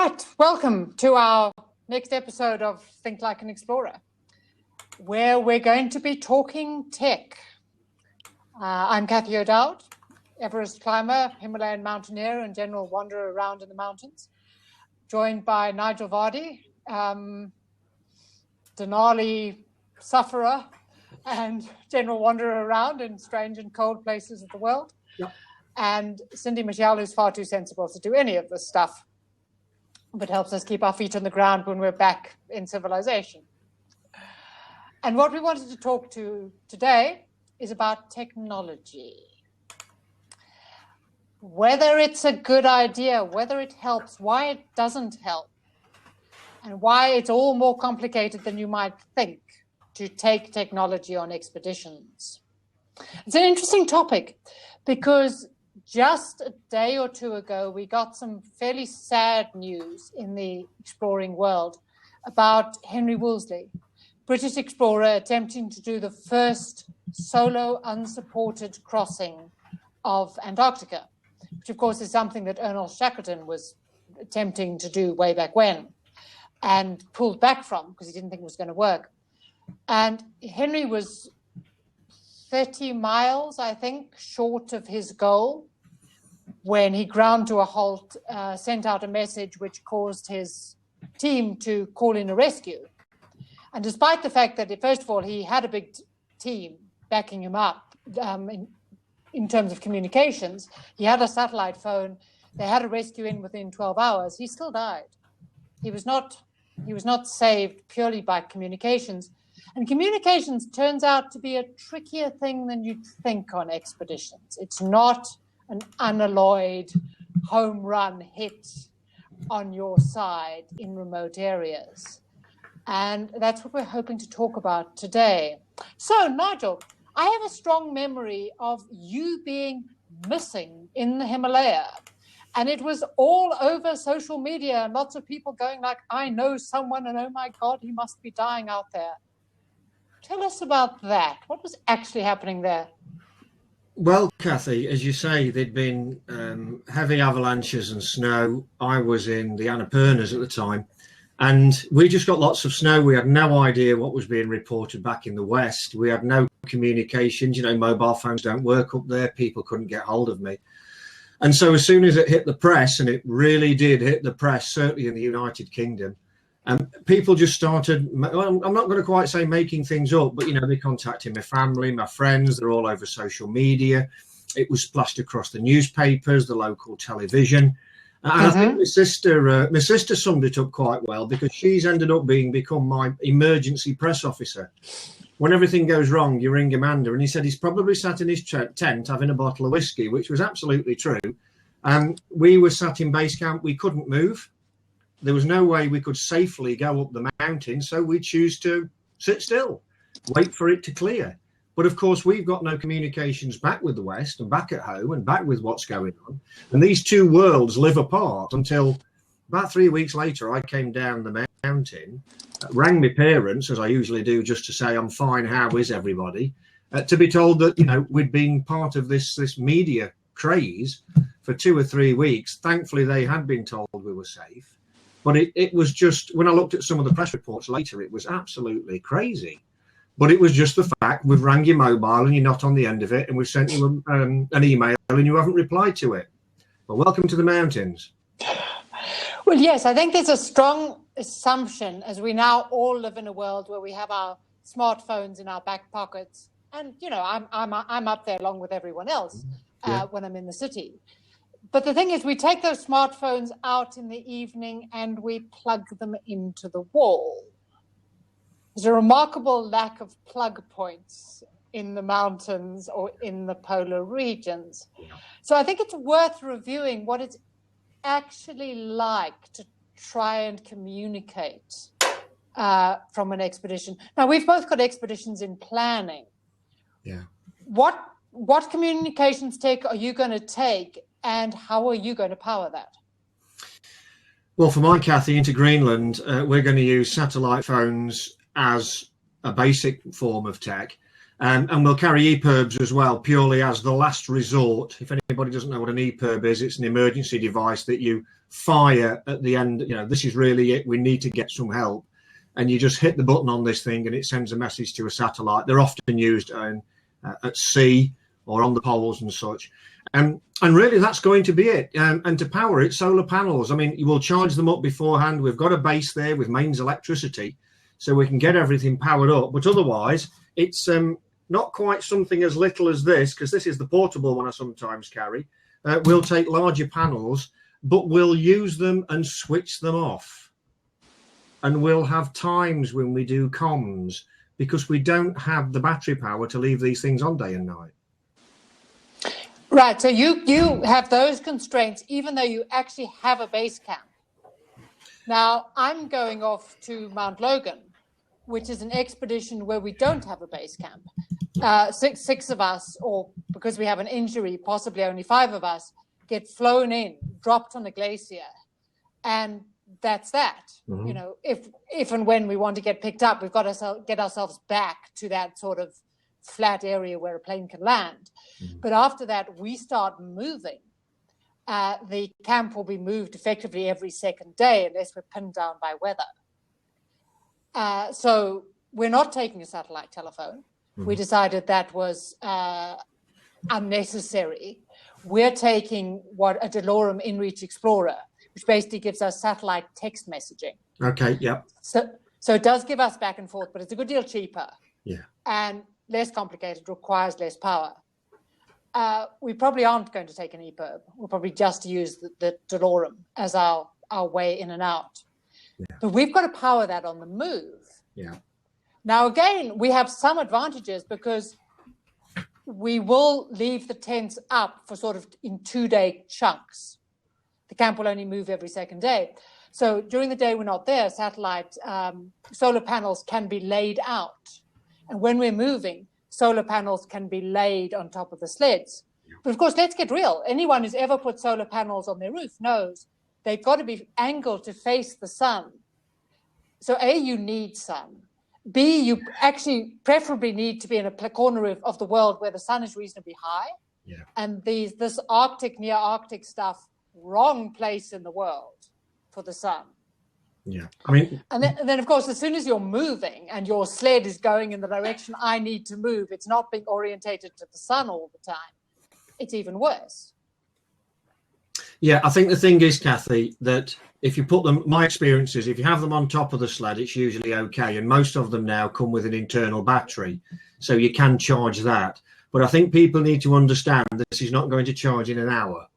Right, welcome to our next episode of Think Like an Explorer, where we're going to be talking tech. I'm Cathy O'Dowd, Everest climber, Himalayan mountaineer, and general wanderer around in the mountains, joined by Nigel Vardy, Denali sufferer and general wanderer around in strange and cold places of the world, and Cindy Michelle, who's far too sensible to do any of this stuff, but helps us keep our feet on the ground when we're back in civilization. And what we wanted to talk to today is about technology. Whether it's a good idea, whether it helps, why it doesn't help, and why it's all more complicated than you might think to take technology on expeditions. It's an interesting topic because just a day or two ago, we got some fairly sad news in the exploring world about Henry Woolsey, British explorer attempting to do the first solo unsupported crossing of Antarctica, which of course is something that Ernest Shackleton was attempting to do way back when and pulled back from because he didn't think it was going to work. And Henry was 30 miles, I think, short of his goal when he ground to a halt, sent out a message which caused his team to call in a rescue. And despite the fact that, first of all, he had a big team backing him up in terms of communications, he had a satellite phone, they had a rescue in within 12 hours, he still died. He was not saved purely by communications. And communications turns out to be a trickier thing than you'd think on expeditions. It's not an unalloyed home run hit on your side in remote areas. And that's what we're hoping to talk about today. So, Nigel, I have a strong memory of you being missing in the Himalaya. And it was all over social media and lots of people going like, I know someone and oh my God, he must be dying out there. Tell us about that. What was actually happening there? Well, Cathy, as you say, there'd been heavy avalanches and snow. I was in the Annapurnas at the time, and we just got lots of snow. We had no idea what was being reported back in the West. We had no communications. You know, mobile phones don't work up there. People couldn't get hold of me. And so as soon as it hit the press, and it really did hit the press, certainly in the United Kingdom, people just started, well, I'm not going to quite say making things up, but, you know, they contacted my family, my friends, they're all over social media. It was splashed across the newspapers, the local television. And I think my sister summed it up quite well because she's ended up become my emergency press officer. When everything goes wrong, you ring Amanda, and he said he's probably sat in his tent having a bottle of whiskey, which was absolutely true. And we were sat in base camp. We couldn't move. There was no way we could safely go up the mountain, so we choose to sit still, wait for it to clear. But of course, we've got no communications back with the West and back at home and back with what's going on. And these two worlds live apart until about 3 weeks later, I came down the mountain, rang my parents, as I usually do, just to say, I'm fine, how is everybody? To be told that, you know, we'd been part of this media craze for 2 or 3 weeks. Thankfully, they had been told we were safe. But it was just, when I looked at some of the press reports later, it was absolutely crazy. But it was just the fact, we've rang your mobile and you're not on the end of it, and we've sent you an email and you haven't replied to it. Well, welcome to the mountains. Well, yes, I think there's a strong assumption, as we now all live in a world where we have our smartphones in our back pockets. And, you know, I'm up there along with everyone else when I'm in the city. But the thing is, we take those smartphones out in the evening and we plug them into the wall. There's a remarkable lack of plug points in the mountains or in the polar regions. So I think it's worth reviewing what it's actually like to try and communicate from an expedition. Now, we've both got expeditions in planning. Yeah. What communications tech are you going to take? And how are you going to power that? Well, for my Cathy, into Greenland, we're going to use satellite phones as a basic form of tech. And we'll carry EPIRBs as well, purely as the last resort. If anybody doesn't know what an EPIRB is, it's an emergency device that you fire at the end, this is really it, we need to get some help, and you just hit the button on this thing and it sends a message to a satellite. They're often used at sea or on the poles and such. And really, that's going to be it. And to power it, solar panels. I mean, you will charge them up beforehand. We've got a base there with mains electricity, so we can get everything powered up. But otherwise, it's not quite something as little as this, because this is the portable one I sometimes carry. We'll take larger panels, but we'll use them and switch them off. And we'll have times when we do comms, because we don't have the battery power to leave these things on day and night. Right, so you have those constraints even though you actually have a base camp. Now, I'm going off to Mount Logan, which is an expedition where we don't have a base camp. Six of us, or because we have an injury, possibly only 5 of us, get flown in, dropped on a glacier, and that's that. Mm-hmm. If and when we want to get picked up, we've got to get ourselves back to that sort of flat area where a plane can land. Mm-hmm. But after that, we start moving. The camp will be moved effectively every second day unless we're pinned down by weather. So we're not taking a satellite telephone. Mm-hmm. We decided that was unnecessary. We're taking a DeLorem InReach Explorer, which basically gives us satellite text messaging. Okay, yep. So it does give us back and forth, but it's a good deal cheaper. Yeah. And less complicated, requires less power. We probably aren't going to take an EPIRB. We'll probably just use the DeLorem as our way in and out. Yeah. But we've got to power that on the move. Yeah. Now, again, we have some advantages because we will leave the tents up for sort of in 2-day chunks. The camp will only move every second day. So during the day we're not there, satellite solar panels can be laid out. And when we're moving, solar panels can be laid on top of the sleds. But of course, let's get real. Anyone who's ever put solar panels on their roof knows they've got to be angled to face the sun. So A, you need sun. B, you actually preferably need to be in a corner of the world where the sun is reasonably high. Yeah. And this Arctic, near Arctic stuff, wrong place in the world for the sun. Yeah, I mean, and then, of course, as soon as you're moving and your sled is going in the direction I need to move, it's not being orientated to the sun all the time. It's even worse. Yeah, I think the thing is, Cathy, that if you put them, my experience is if you have them on top of the sled, it's usually okay. And most of them now come with an internal battery, so you can charge that. But I think people need to understand this is not going to charge in an hour.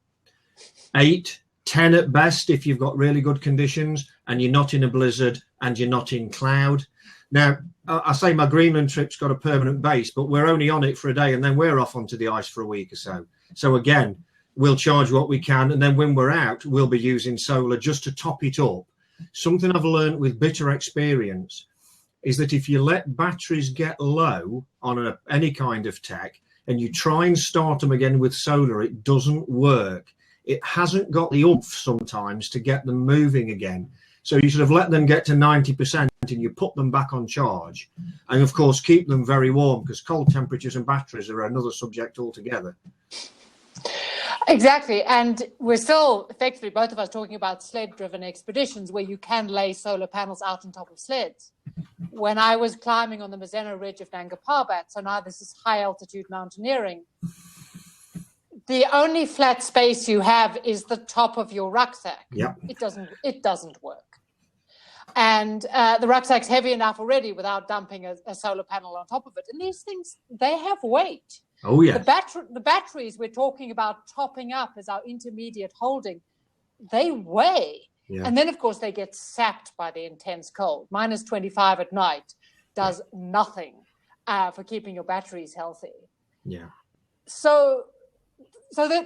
8, 10 at best if you've got really good conditions and you're not in a blizzard and you're not in cloud. Now, I say my Greenland trip's got a permanent base, but we're only on it for a day and then we're off onto the ice for a week or so. So again, we'll charge what we can, and then when we're out, we'll be using solar just to top it up. Something I've learned with bitter experience is that if you let batteries get low on any kind of tech and you try and start them again with solar, it doesn't work. It hasn't got the oomph sometimes to get them moving again. So you sort of let them get to 90% and you put them back on charge. And of course, keep them very warm, because cold temperatures and batteries are another subject altogether. Exactly. And we're still effectively, both of us, talking about sled-driven expeditions where you can lay solar panels out on top of sleds. When I was climbing on the Mazeno Ridge of Nanga Parbat, so now this is high-altitude mountaineering, the only flat space you have is the top of your rucksack. Yep. It doesn't work. And the rucksack's heavy enough already without dumping a solar panel on top of it. And these things, they have weight. Oh, yeah. The batteries we're talking about topping up as our intermediate holding, they weigh. Yeah. And then, of course, they get sapped by the intense cold. Minus 25 at night does nothing for keeping your batteries healthy. Yeah. So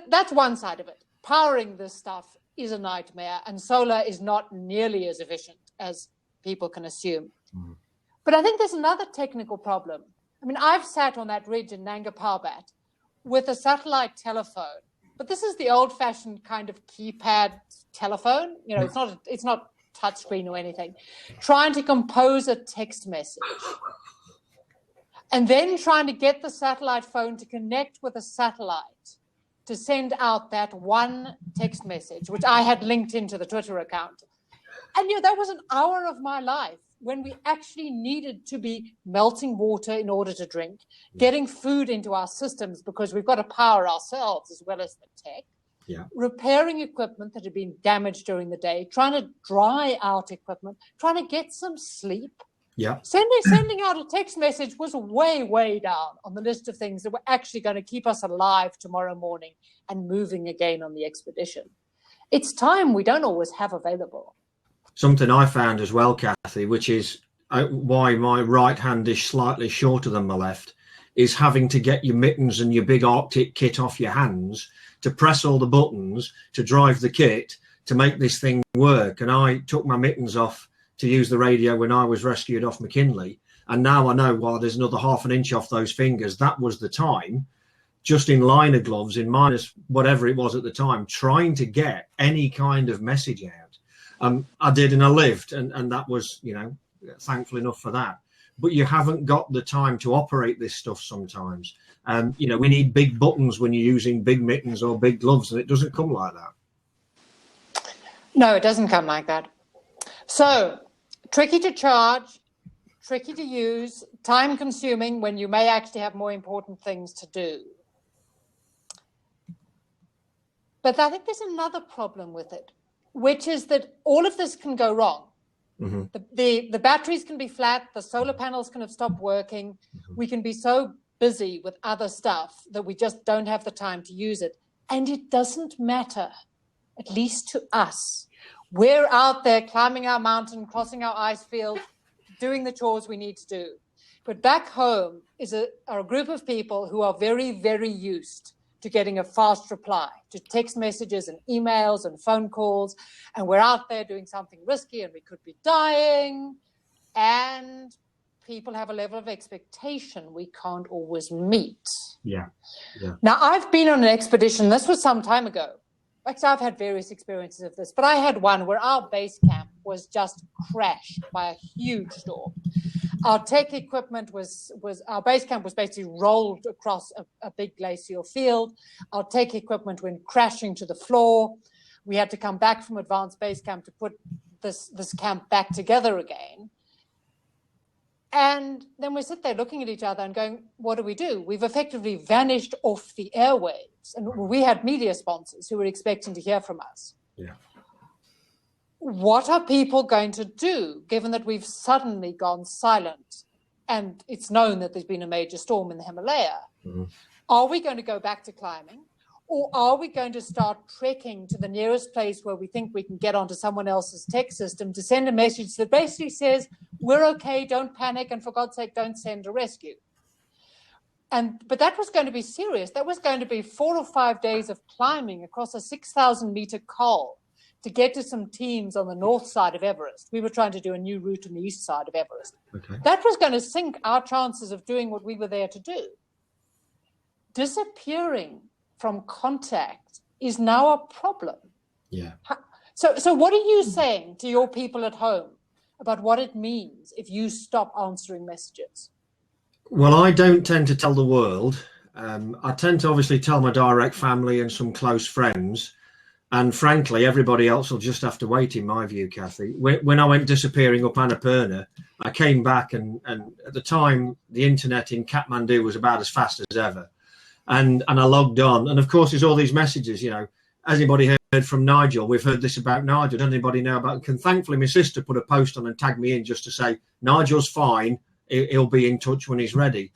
that's one side of it. Powering this stuff is a nightmare, and solar is not nearly as efficient as people can assume. Mm. But I think there's another technical problem. I mean, I've sat on that ridge in Nanga Parbat with a satellite telephone, but this is the old-fashioned kind of keypad telephone. You know, it's not touchscreen or anything. Trying to compose a text message, and then trying to get the satellite phone to connect with a satellite to send out that one text message, which I had linked into the Twitter account. And that was an hour of my life when we actually needed to be melting water in order to drink, getting food into our systems because we've got to power ourselves as well as the tech, repairing equipment that had been damaged during the day, trying to dry out equipment, trying to get some sleep. Yeah. Sending out a text message was way, way down on the list of things that were actually going to keep us alive tomorrow morning and moving again on the expedition. It's time we don't always have available. Something I found as well, Cathy, which is why my right hand is slightly shorter than my left, is having to get your mittens and your big Arctic kit off your hands to press all the buttons, to drive the kit, to make this thing work. And I took my mittens off to use the radio when I was rescued off McKinley. And now I know, while there's another half an inch off those fingers, that was the time, just in liner gloves, in minus whatever it was at the time, trying to get any kind of message out. I did, and I lived, and that was, thankful enough for that. But you haven't got the time to operate this stuff sometimes. We need big buttons when you're using big mittens or big gloves, and it doesn't come like that. No, it doesn't come like that. So, tricky to charge, tricky to use, time consuming when you may actually have more important things to do. But I think there's another problem with it, which is that all of this can go wrong. Mm-hmm. The batteries can be flat, the solar panels can have stopped working. Mm-hmm. We can be so busy with other stuff that we just don't have the time to use it. And it doesn't matter, at least to us. We're out there climbing our mountain, crossing our ice field, doing the chores we need to do. But back home are a group of people who are very, very used to getting a fast reply to text messages and emails and phone calls. And we're out there doing something risky and we could be dying. And people have a level of expectation we can't always meet. Yeah. Now, I've been on an expedition. This was some time ago. Actually, I've had various experiences of this, but I had one where our base camp was just crashed by a huge storm. Our tech equipment our base camp was basically rolled across a big glacial field. Our tech equipment went crashing to the floor. We had to come back from advanced base camp to put this camp back together again. And then we sit there looking at each other and going, what do? We've effectively vanished off the airwaves. And we had media sponsors who were expecting to hear from us. Yeah. What are people going to do, given that we've suddenly gone silent and it's known that there's been a major storm in the Himalaya? Mm-hmm. Are we going to go back to climbing? Or are we going to start trekking to the nearest place where we think we can get onto someone else's tech system to send a message that basically says, we're okay, don't panic, and for God's sake, don't send a rescue? But that was going to be serious. That was going to be 4 or 5 days of climbing across a 6,000-meter col to get to some teams on the north side of Everest. We were trying to do a new route on the east side of Everest. Okay. That was going to sink our chances of doing what we were there to do. Disappearing from contact is now a problem. Yeah. So what are you saying to your people at home about what it means if you stop answering messages? Well, I don't tend to tell the world. I tend to obviously tell my direct family and some close friends. And frankly, everybody else will just have to wait, in my view, Cathy. When I went disappearing up Annapurna, I came back and at the time, the internet in Kathmandu was about as fast as ever. And I logged on. And of course, there's all these messages, has anybody heard from Nigel? We've heard this about Nigel. Does anybody know about? And thankfully, my sister put a post on and tagged me in just to say, Nigel's fine. He'll be in touch when he's ready.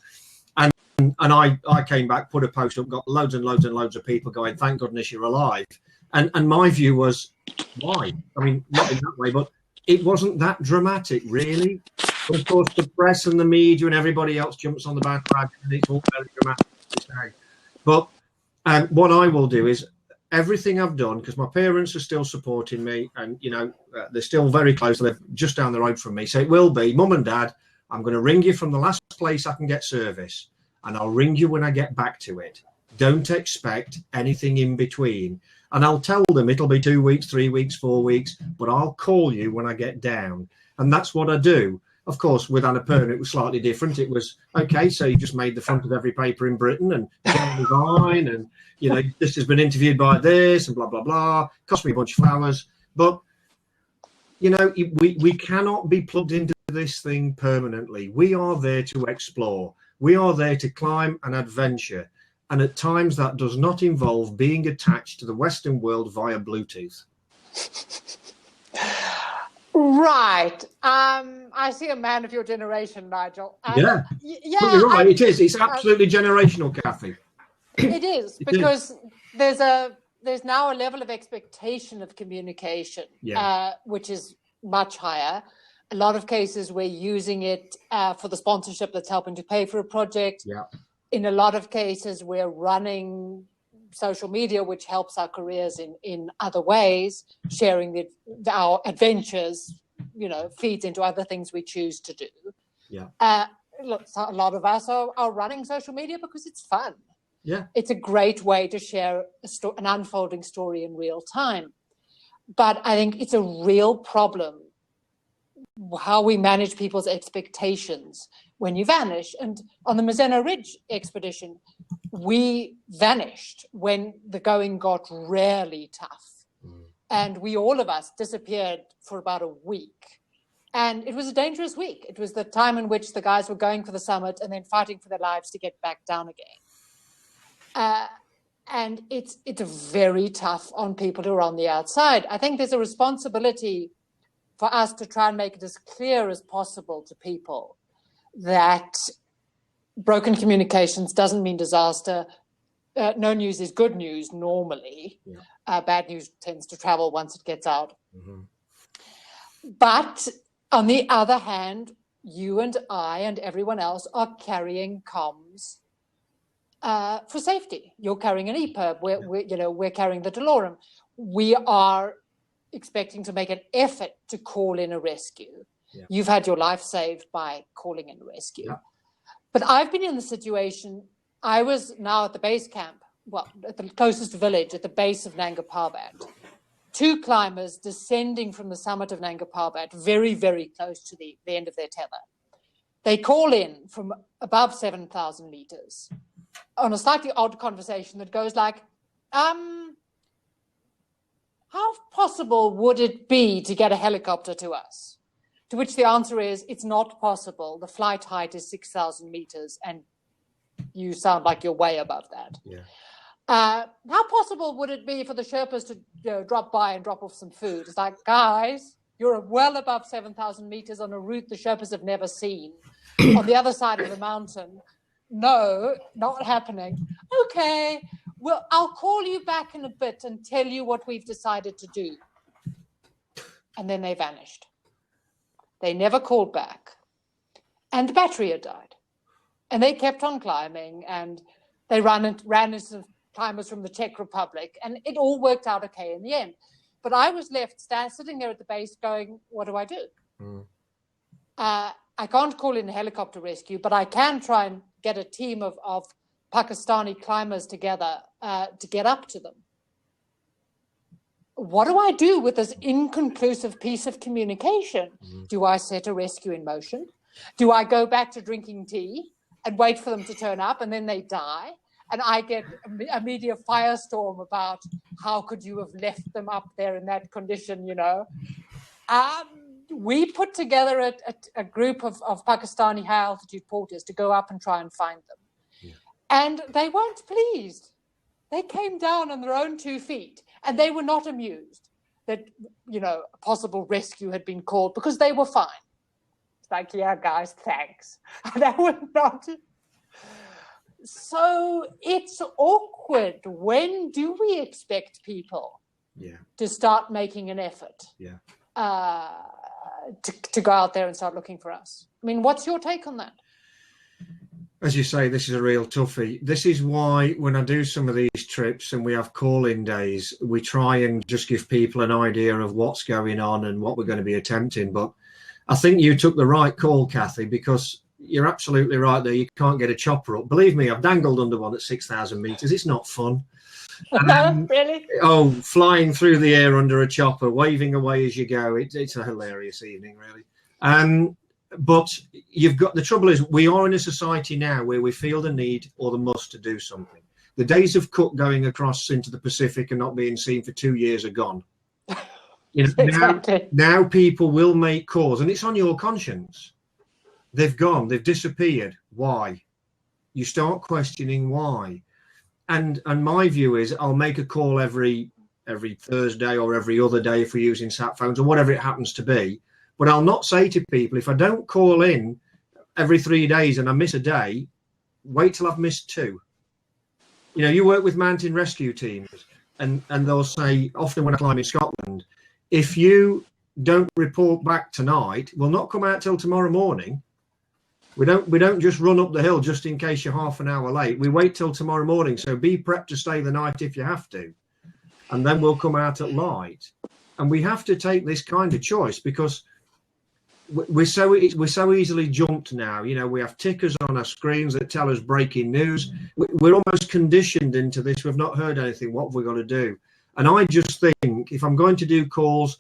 And I came back, put a post up, got loads and loads and loads of people going, thank goodness you're alive. And my view was, why? I mean, not in that way, but it wasn't that dramatic, really. But of course, the press and the media and everybody else jumps on the bandwagon, and it's all very dramatic to say. But what I will do is everything I've done, because my parents are still supporting me, and they're still very close. They're just down the road from me. So it will be, Mum and Dad, I'm going to ring you from the last place I can get service, and I'll ring you when I get back to it. Don't expect anything in between. And I'll tell them it'll be 2 weeks, 3 weeks, 4 weeks, but I'll call you when I get down. And that's what I do. Of course, with Annapurna, it was slightly different. It was, okay, so you just made the front of every paper in Britain and Vine, and, you know, this has been interviewed by this and blah, blah, blah. Cost me a bunch of flowers. But, you know, we cannot be plugged into this thing permanently. We are there to explore. We are there to climb and adventure. And at times that does not involve being attached to the Western world via Bluetooth. Right. I see a man of your generation, Nigel. Yeah. But you're right. It is. It's absolutely generational, Cathy. It is, because there's now a level of expectation of communication, which is much higher. A lot of cases we're using it for the sponsorship that's helping to pay for a project. Yeah. In a lot of cases, we're running social media, which helps our careers in other ways. Sharing our adventures, you know, feeds into other things we choose to do. Yeah. Look, a lot of us are running social media because it's fun. Yeah. It's a great way to share an unfolding story in real time. But I think it's a real problem how we manage people's expectations when you vanish. And on the Mazenno Ridge expedition, we vanished when the going got really tough. And all of us disappeared for about a week. And it was a dangerous week. It was the time in which the guys were going for the summit and then fighting for their lives to get back down again. And it's very tough on people who are on the outside. I think there's a responsibility for us to try and make it as clear as possible to people that broken communications doesn't mean disaster. No news is good news normally. Yeah. Bad news tends to travel once it gets out. Mm-hmm. But on the other hand, you and I and everyone else are carrying comms for safety. You're carrying an EPIRB. We're carrying the DeLorem. We are expecting to make an effort to call in a rescue. Yeah. You've had your life saved by calling in a rescue. Yeah. But I've been in the situation, I was now at the base camp, well, at the closest village at the base of Nanga Parbat. 2 climbers descending from the summit of Nanga Parbat, very, very close to the end of their tether. They call in from above 7,000 meters on a slightly odd conversation that goes like, how possible would it be to get a helicopter to us? To which the answer is, it's not possible. The flight height is 6,000 meters and you sound like you're way above that. Yeah. How possible would it be for the Sherpas to drop by and drop off some food? It's like, guys, you're well above 7,000 meters on a route the Sherpas have never seen on the other side of the mountain. No, not happening. Okay, well, I'll call you back in a bit and tell you what we've decided to do. And then they vanished. They never called back. And the battery had died. And they kept on climbing, and they ran into some climbers from the Czech Republic, and it all worked out okay in the end. But I was left sitting there at the base going, what do I do? I can't call in a helicopter rescue, but I can try and get a team of Pakistani climbers together to get up to them. What do I do with this inconclusive piece of communication? Do I set a rescue in motion? Do I go back to drinking tea and wait for them to turn up and then they die? And I get a media firestorm about how could you have left them up there in that condition, you know? We put together a group of Pakistani high-altitude porters to go up and try and find them. Yeah. And they weren't pleased. They came down on their own 2 feet, and they were not amused that, a possible rescue had been called because they were fine. It's like, yeah, guys, thanks. They were not. So it's awkward. When do we expect people to start making an effort to go out there and start looking for us? I mean, what's your take on that? As you say, this is a real toughie. This is why when I do some of these trips and we have call-in days, we try and just give people an idea of what's going on and what we're going to be attempting. But I think you took the right call, Cathy, because you're absolutely right there. You can't get a chopper up. Believe me, I've dangled under one at 6,000 meters. It's not fun. Really? Oh, flying through the air under a chopper, waving away as you go. It's a hilarious evening, really. But you've got, the trouble is, we are in a society now where we feel the need or the must to do something. The days of Cook going across into the Pacific and not being seen for 2 years are gone. You know, Exactly. now people will make calls, and it's on your conscience. They've gone, they've disappeared. Why? You start questioning why. And my view is, I'll make a call every Thursday or every other day if we're using sat phones or whatever it happens to be. But I'll not say to people, if I don't call in every 3 days and I miss a day, wait till I've missed 2. You know, you work with mountain rescue teams, and they'll say, often when I climb in Scotland, if you don't report back tonight, we'll not come out till tomorrow morning. We don't just run up the hill just in case you're half an hour late. We wait till tomorrow morning. So be prepped to stay the night if you have to. And then we'll come out at light. And we have to take this kind of choice because we're so easily jumped now. You know, we have tickers on our screens that tell us breaking news. We're almost conditioned into this. We've not heard anything. What have we got to do? And I just think if I'm going to do calls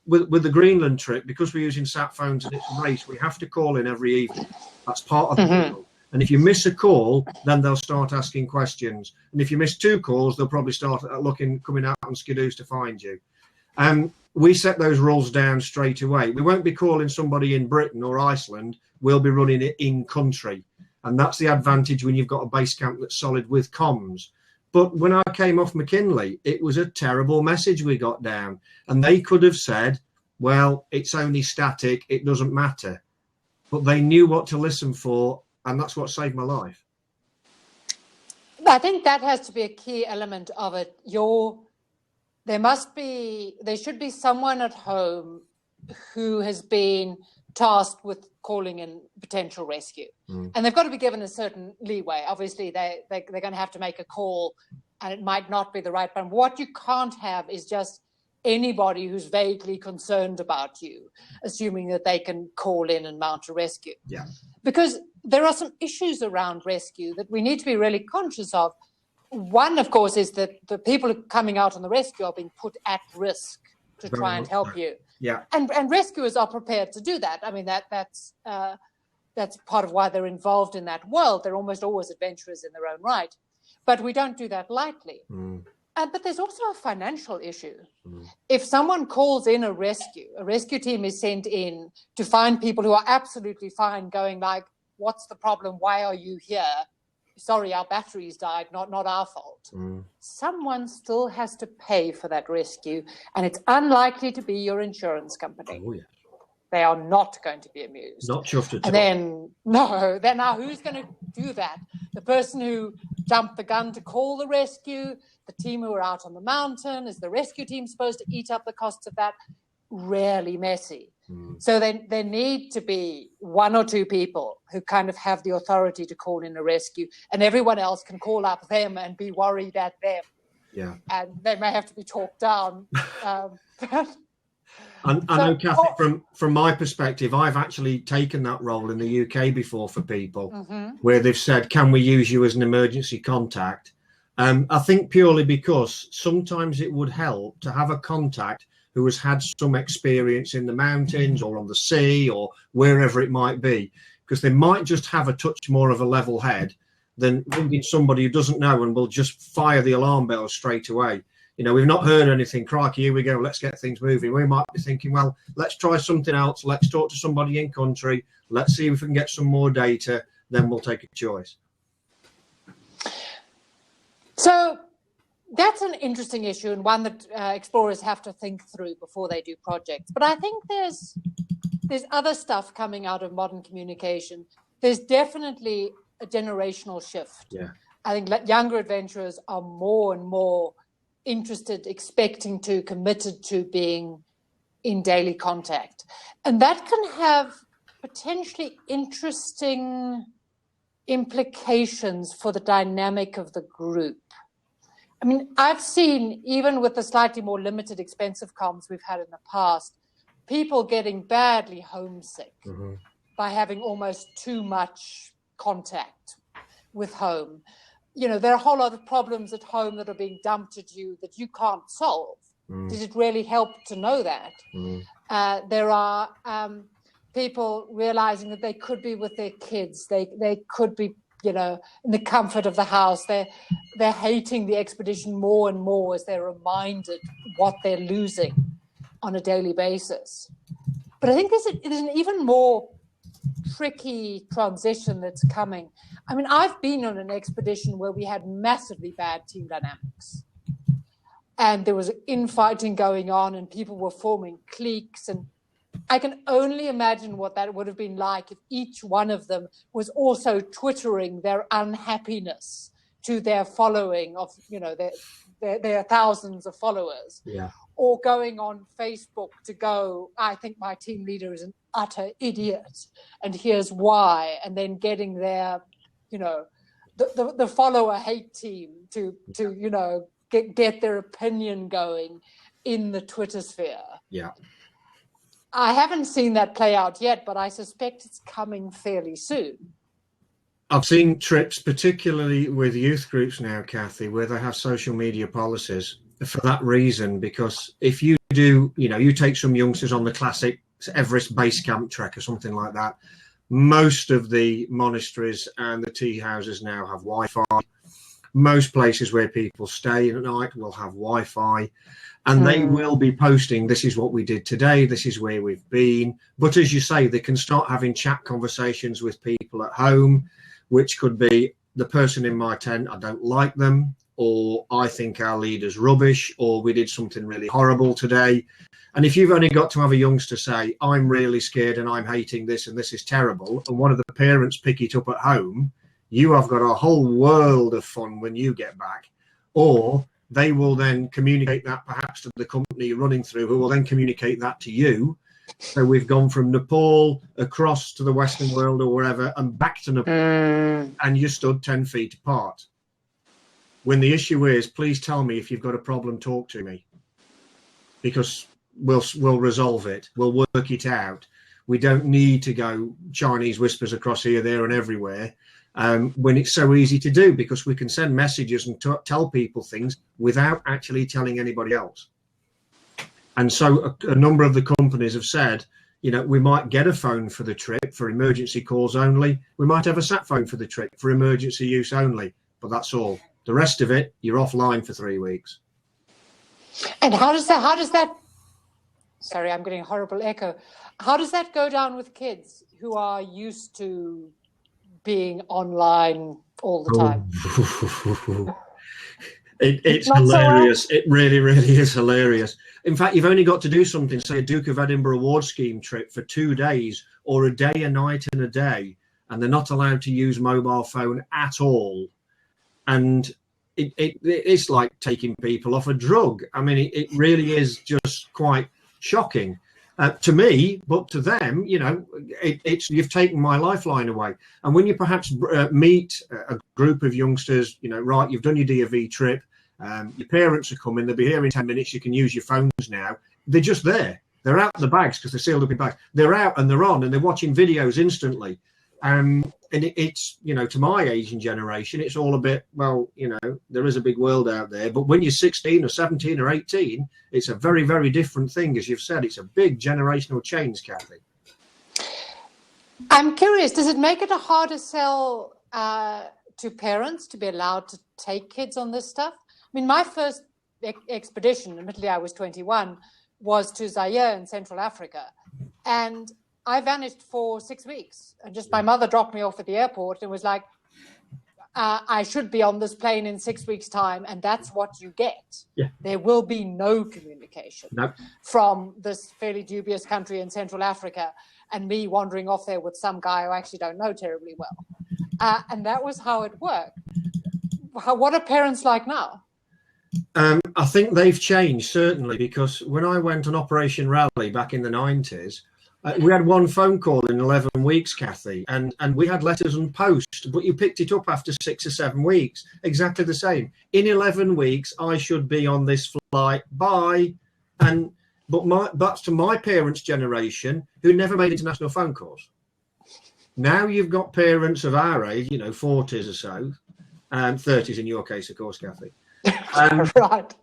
with the Greenland trip, because we're using sat phones and it's a race, we have to call in every evening. That's part of the deal. And if you miss a call, then they'll start asking questions. And if you miss 2 calls, they'll probably start coming out on skidoos to find you. We set those rules down straight away. We won't be calling somebody in Britain or Iceland. We'll be running it in country. And that's the advantage when you've got a base camp that's solid with comms. But when I came off McKinley, it was a terrible message we got down. And they could have said, well, it's only static, it doesn't matter. But they knew what to listen for, and that's what saved my life. I think that has to be a key element of it. There should be someone at home who has been tasked with calling in potential rescue. And they've got to be given a certain leeway. Obviously, they're going to have to make a call, and it might not be the right one. What you can't have is just anybody who's vaguely concerned about you, assuming that they can call in and mount a rescue. Yeah. Because there are some issues around rescue that we need to be really conscious of. One, of course, is that the people coming out on the rescue are being put at risk to try and help you. Yeah. And rescuers are prepared to do that. I mean, that's part of why they're involved in that world. They're almost always adventurers in their own right. But we don't do that lightly. But there's also a financial issue. If someone calls in a rescue team is sent in to find people who are absolutely fine, going like, what's the problem? Why are you here? Sorry, our batteries died, not our fault. Someone still has to pay for that rescue, and it's unlikely to be your insurance company. Oh, yeah. They are not going to be amused. Not chuffed at all. And then now who's going to do that? The person who jumped the gun to call the rescue, the team who are out on the mountain, is the rescue team supposed to eat up the costs of that? Really messy. So there need to be 1 or 2 people who kind of have the authority to call in a rescue, and everyone else can call up them and be worried at them. Yeah. And they may have to be talked down. I know, Cathy, from my perspective, I've actually taken that role in the UK before for people where they've said, can we use you as an emergency contact? I think purely because sometimes it would help to have a contact who has had some experience in the mountains or on the sea or wherever it might be, because they might just have a touch more of a level head than ringing somebody who doesn't know and will just fire the alarm bell straight away. You know, we've not heard anything, crikey, here we go, let's get things moving. We might be thinking, well, let's try something else. Let's talk to somebody in country. Let's see if we can get some more data. Then we'll take a choice. So that's an interesting issue, and one that explorers have to think through before they do projects. But I think there's other stuff coming out of modern communication. There's definitely a generational shift. Yeah. I think younger adventurers are more and more interested, expecting to, committed to being in daily contact. And that can have potentially interesting implications for the dynamic of the group. I mean, I've seen, even with the slightly more limited, expensive comms we've had in the past, people getting badly homesick by having almost too much contact with home. You know, there are a whole lot of problems at home that are being dumped at you that you can't solve. Did it really help to know that? There are people realizing that they could be with their kids. They could be, in the comfort of the house. They're hating the expedition more and more as they're reminded what they're losing on a daily basis. But I think there's an even more tricky transition that's coming. I mean, I've been on an expedition where we had massively bad team dynamics. And there was infighting going on and people were forming cliques. And I can only imagine what that would have been like if each one of them was also twittering their unhappiness to their following of, their thousands of followers. Yeah. Or going on Facebook to go, I think my team leader is an utter idiot, and here's why, and then getting their, the follower hate team to get their opinion going in the Twitter sphere. Yeah. I haven't seen that play out yet, but I suspect it's coming fairly soon. I've seen trips, particularly with youth groups now, Cathy, where they have social media policies for that reason, because if you do, you take some youngsters on the classic Everest base camp trek or something like that, most of the monasteries and the tea houses now have Wi-Fi. Most places where people stay at night will have Wi-Fi, and they will be posting, this is what we did today, this is where we've been. But as you say, they can start having chat conversations with people at home, which could be, the person in my tent, I don't like them, or I think our leader's rubbish, or we did something really horrible today. And if you've only got to have a youngster say, I'm really scared and I'm hating this and this is terrible, and one of the parents pick it up at home, you have got a whole world of fun when you get back. Or they will then communicate that perhaps to the company you're running through, who will then communicate that to you. So we've gone from Nepal across to the Western world or wherever and back to Nepal, and you stood 10 feet apart. When the issue is, please tell me if you've got a problem, talk to me, because we'll resolve it. We'll work it out. We don't need to go Chinese whispers across here, there and everywhere. When it's so easy to do, because we can send messages and tell people things without actually telling anybody else. And so a number of the companies have said, we might get a phone for the trip for emergency calls only. We might have a sat phone for the trip for emergency use only, but that's all. The rest of it, you're offline for 3 weeks. And how does that, sorry, I'm getting a horrible echo. How does that go down with kids who are used to being online all the time? It's hilarious. It really, really is hilarious. In fact, you've only got to do something, say a Duke of Edinburgh award scheme trip for 2 days, or a day, a night and a day, and they're not allowed to use mobile phone at all. And it's like taking people off a drug. I mean, it really is just quite shocking. To me, but to them, it's you've taken my lifeline away. And when you perhaps meet a group of youngsters, right, you've done your DFV trip, your parents are coming, they'll be here in 10 minutes, you can use your phones now. They're just there. They're out of the bags because they're sealed up in bags. They're out and they're on and they're watching videos instantly. And it's, to my age and generation, it's all a bit, there is a big world out there. But when you're 16 or 17 or 18, it's a very, very different thing. As you've said, it's a big generational change, Cathy. I'm curious, does it make it a harder sell to parents to be allowed to take kids on this stuff? I mean, my first expedition, admittedly I was 21, was to Zaire in Central Africa. And I vanished for 6 weeks, and just my mother dropped me off at the airport and was like, I should be on this plane in 6 weeks' time, and that's what you get. Yeah. There will be no communication from this fairly dubious country in Central Africa, and me wandering off there with some guy who I actually don't know terribly well. And that was how it worked. What are parents like now? I think they've changed, certainly, because when I went on Operation Rally back in the 90s, we had one phone call in 11 weeks, Cathy, and we had letters and post, but you picked it up after 6 or 7 weeks, exactly the same. In 11 weeks, I should be on this flight, bye. But that's to my parents' generation who never made international phone calls. Now you've got parents of our age, 40s or so, 30s in your case, of course, Cathy. Right.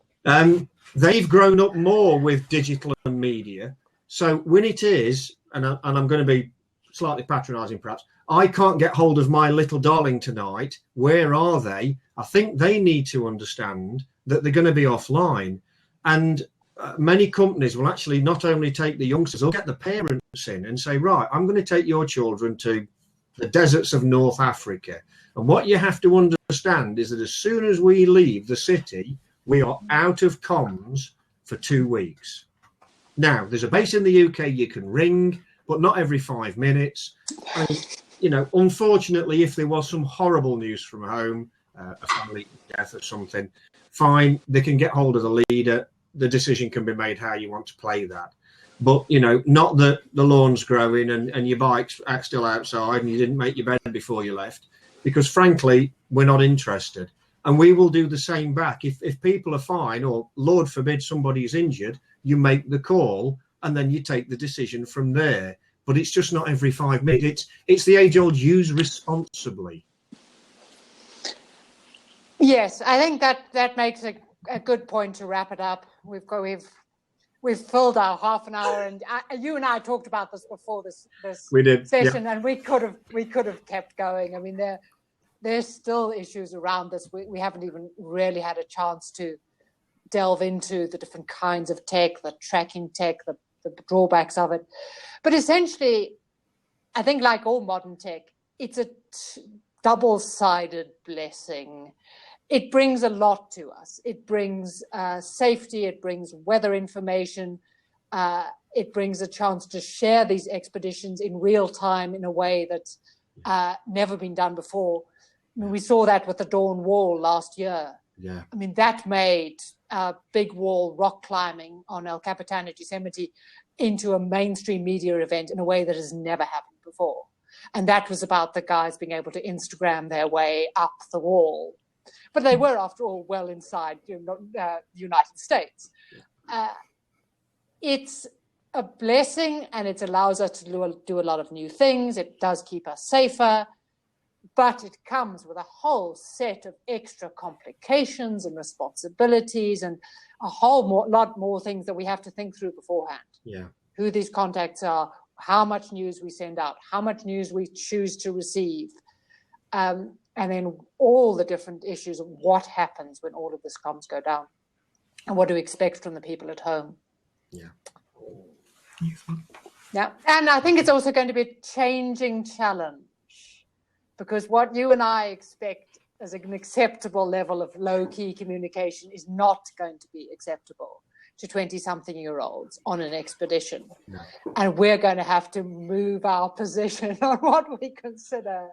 They've grown up more with digital and media. So when it is, and I'm going to be slightly patronising perhaps, I can't get hold of my little darling tonight. Where are they? I think they need to understand that they're going to be offline. And many companies will actually not only take the youngsters, they'll get the parents in and say, right, I'm going to take your children to the deserts of North Africa. And what you have to understand is that as soon as we leave the city, we are out of comms for 2 weeks. Now, there's a base in the UK you can ring, but not every 5 minutes. And, you know, unfortunately, if there was some horrible news from home, a family death or something, fine, they can get hold of the leader. The decision can be made how you want to play that. But, you know, not that the lawn's growing and your bike's still outside and you didn't make your bed before you left, because frankly, we're not interested. And we will do the same back. If people are fine, or Lord forbid somebody is injured, you make the call and then you take the decision from there. But it's just not every 5 minutes. It's the age-old use responsibly. Yes, I think that makes a good point to wrap it up. We've filled our half an hour, and you and I talked about this before this we did, session, yeah. And we could have kept going. I mean, there's still issues around this. We haven't even really had a chance to delve into the different kinds of tech, the tracking tech, the drawbacks of it. But essentially, I think like all modern tech, it's a double-sided blessing. It brings a lot to us. It brings safety. It brings weather information. It brings a chance to share these expeditions in real time in a way that's never been done before. I mean, we saw that with the Dawn Wall last year. Yeah. I mean, that made big wall rock climbing on El Capitan at Yosemite into a mainstream media event in a way that has never happened before. And that was about the guys being able to Instagram their way up the wall. But they were, after all, well inside the United States. It's a blessing, and it allows us to do a lot of new things. It does keep us safer, but it comes with a whole set of extra complications and responsibilities and a lot more things that we have to think through beforehand. Yeah. Who these contacts are, how much news we send out, how much news we choose to receive. And then all the different issues of what happens when all of this comms go down, and what do we expect from the people at home. Yeah. Yeah, and I think it's also going to be a changing challenge, because what you and I expect as an acceptable level of low-key communication is not going to be acceptable to 20-something-year-olds on an expedition. No. And we're going to have to move our position on what we consider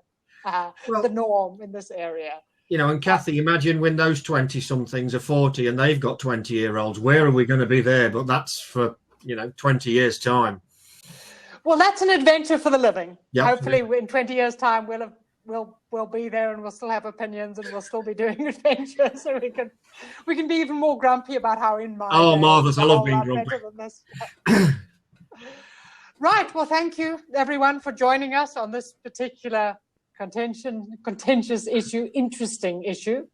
the norm in this area. You know, and Cathy, imagine when those 20-somethings are 40 and they've got 20-year-olds. Where are we going to be there? But that's for, 20 years' time. Well, that's an adventure for the living. Yep. Hopefully, in 20 years' time, we'll be there and we'll still have opinions and we'll still be doing adventures, so we can be even more grumpy about how in my marvelous! I love being grumpy. Right. Well, thank you everyone for joining us on this particular contentious issue, interesting issue.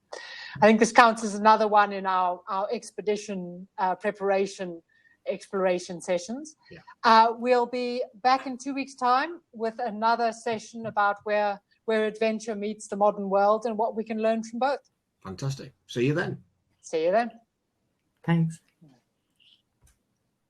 I think this counts as another one in our expedition preparation exploration sessions. Yeah. We'll be back in 2 weeks' time with another session about where adventure meets the modern world and what we can learn from both. Fantastic. See you then. See you then. Thanks.